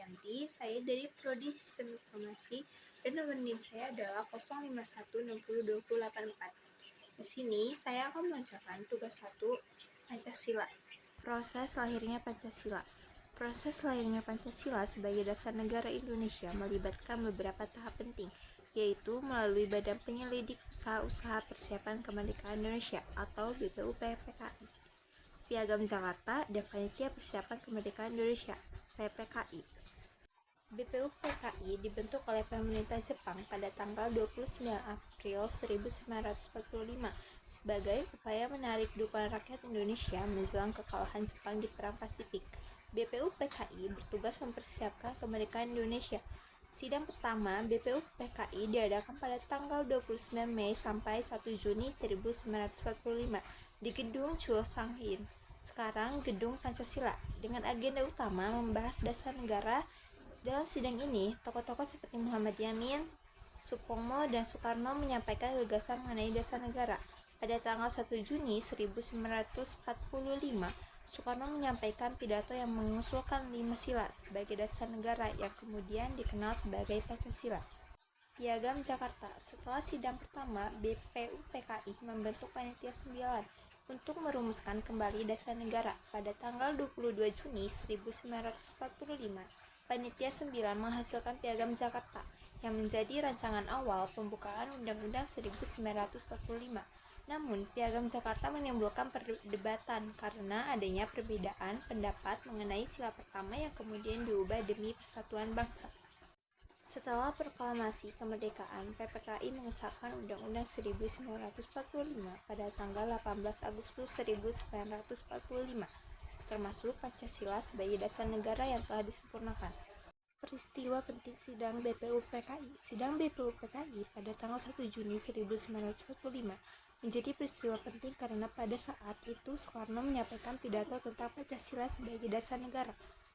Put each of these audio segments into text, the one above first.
Haryanti, saya dari Prodi Sistem Informasi dan nomor NIM saya adalah 051602084. Di sini saya akan membacakan tugas 1 Pancasila. Proses lahirnya Pancasila. Proses lahirnya Pancasila sebagai dasar negara Indonesia melibatkan beberapa tahap penting, yaitu melalui Badan Penyelidik Usaha-Usaha Persiapan Kemerdekaan Indonesia atau BPUPKI, Piagam Jakarta, dan Panitia Persiapan Kemerdekaan Indonesia (PPKI). BPUPKI dibentuk oleh pemerintah Jepang pada tanggal 29 April 1945 sebagai upaya menarik dukungan rakyat Indonesia menjelang kekalahan Jepang di Perang Pasifik. BPUPKI bertugas mempersiapkan kemerdekaan Indonesia. Sidang pertama BPUPKI diadakan pada tanggal 29 Mei sampai 1 Juni 1945 di Gedung Chuo Sang-in, sekarang Gedung Pancasila, dengan agenda utama membahas dasar negara. Dalam sidang ini, tokoh-tokoh seperti Muhammad Yamin, Supomo, dan Soekarno menyampaikan gagasan mengenai dasar negara. Pada tanggal 1 Juni 1945, Soekarno menyampaikan pidato yang mengusulkan 5 sila sebagai dasar negara yang kemudian dikenal sebagai Pancasila. Piagam Jakarta. Setelah sidang pertama, BPUPKI membentuk Panitia 9 untuk merumuskan kembali dasar negara. Pada tanggal 22 Juni 1945, Panitia 9 menghasilkan Piagam Jakarta yang menjadi rancangan awal pembukaan Undang-Undang 1945. Namun, Piagam Jakarta menimbulkan perdebatan karena adanya perbedaan pendapat mengenai sila pertama yang kemudian diubah demi persatuan bangsa. Setelah proklamasi kemerdekaan, PPKI mengesahkan Undang-Undang 1945 pada tanggal 18 Agustus 1945, termasuk Pancasila sebagai dasar negara yang telah disempurnakan. Peristiwa penting sidang BPUPKI. Sidang BPUPKI pada tanggal 1 Juni 1945 menjadi peristiwa penting karena pada saat itu Soekarno menyampaikan pidato tentang Pancasila sebagai dasar negara.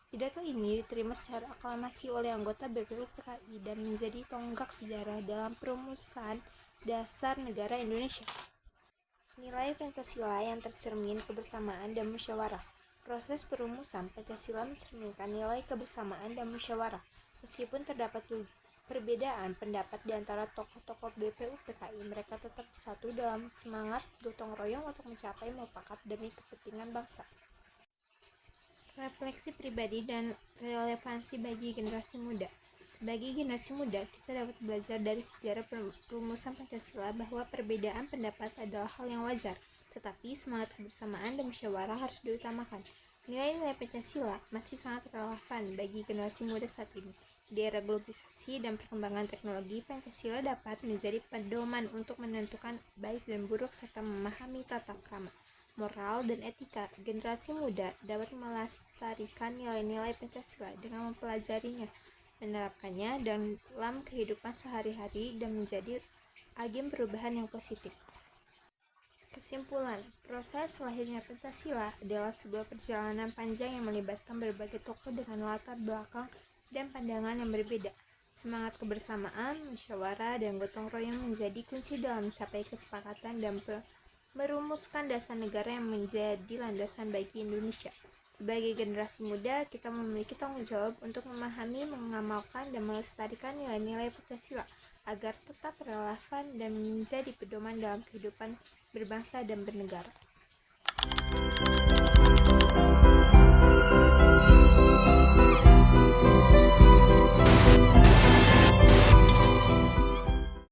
Pidato ini diterima secara aklamasi oleh anggota BPUPKI dan menjadi tonggak sejarah dalam perumusan dasar negara Indonesia. Nilai Pancasila yang tercermin kebersamaan dan musyawarah. Proses perumusan Pancasila mencerminkan nilai kebersamaan dan musyawarah. Meskipun terdapat perbedaan pendapat di antara tokoh-tokoh BPUPKI, mereka tetap bersatu dalam semangat gotong royong untuk mencapai mufakat demi kepentingan bangsa. Refleksi pribadi dan relevansi bagi generasi muda. Sebagai generasi muda, kita dapat belajar dari sejarah perumusan Pancasila bahwa perbedaan pendapat adalah hal yang wajar, tetapi semangat kebersamaan dan musyawarah harus diutamakan. Nilai-nilai Pancasila masih sangat relevan bagi generasi muda saat ini. Di era globalisasi dan perkembangan teknologi, Pancasila dapat menjadi pedoman untuk menentukan baik dan buruk serta memahami tata krama, moral, dan etika. Generasi muda dapat melestarikan nilai-nilai Pancasila dengan mempelajarinya, menerapkannya dalam kehidupan sehari-hari, dan menjadi agen perubahan yang positif. Kesimpulan, proses lahirnya Pancasila adalah sebuah perjalanan panjang yang melibatkan berbagai tokoh dengan latar belakang dan pandangan yang berbeda. Semangat kebersamaan, musyawarah, dan gotong royong menjadi kunci dalam mencapai kesepakatan dan merumuskan dasar negara yang menjadi landasan bagi Indonesia. Sebagai generasi muda, kita memiliki tanggung jawab untuk memahami, mengamalkan, dan melestarikan nilai-nilai Pancasila agar tetap relevan dan menjadi pedoman dalam kehidupan berbangsa dan bernegara.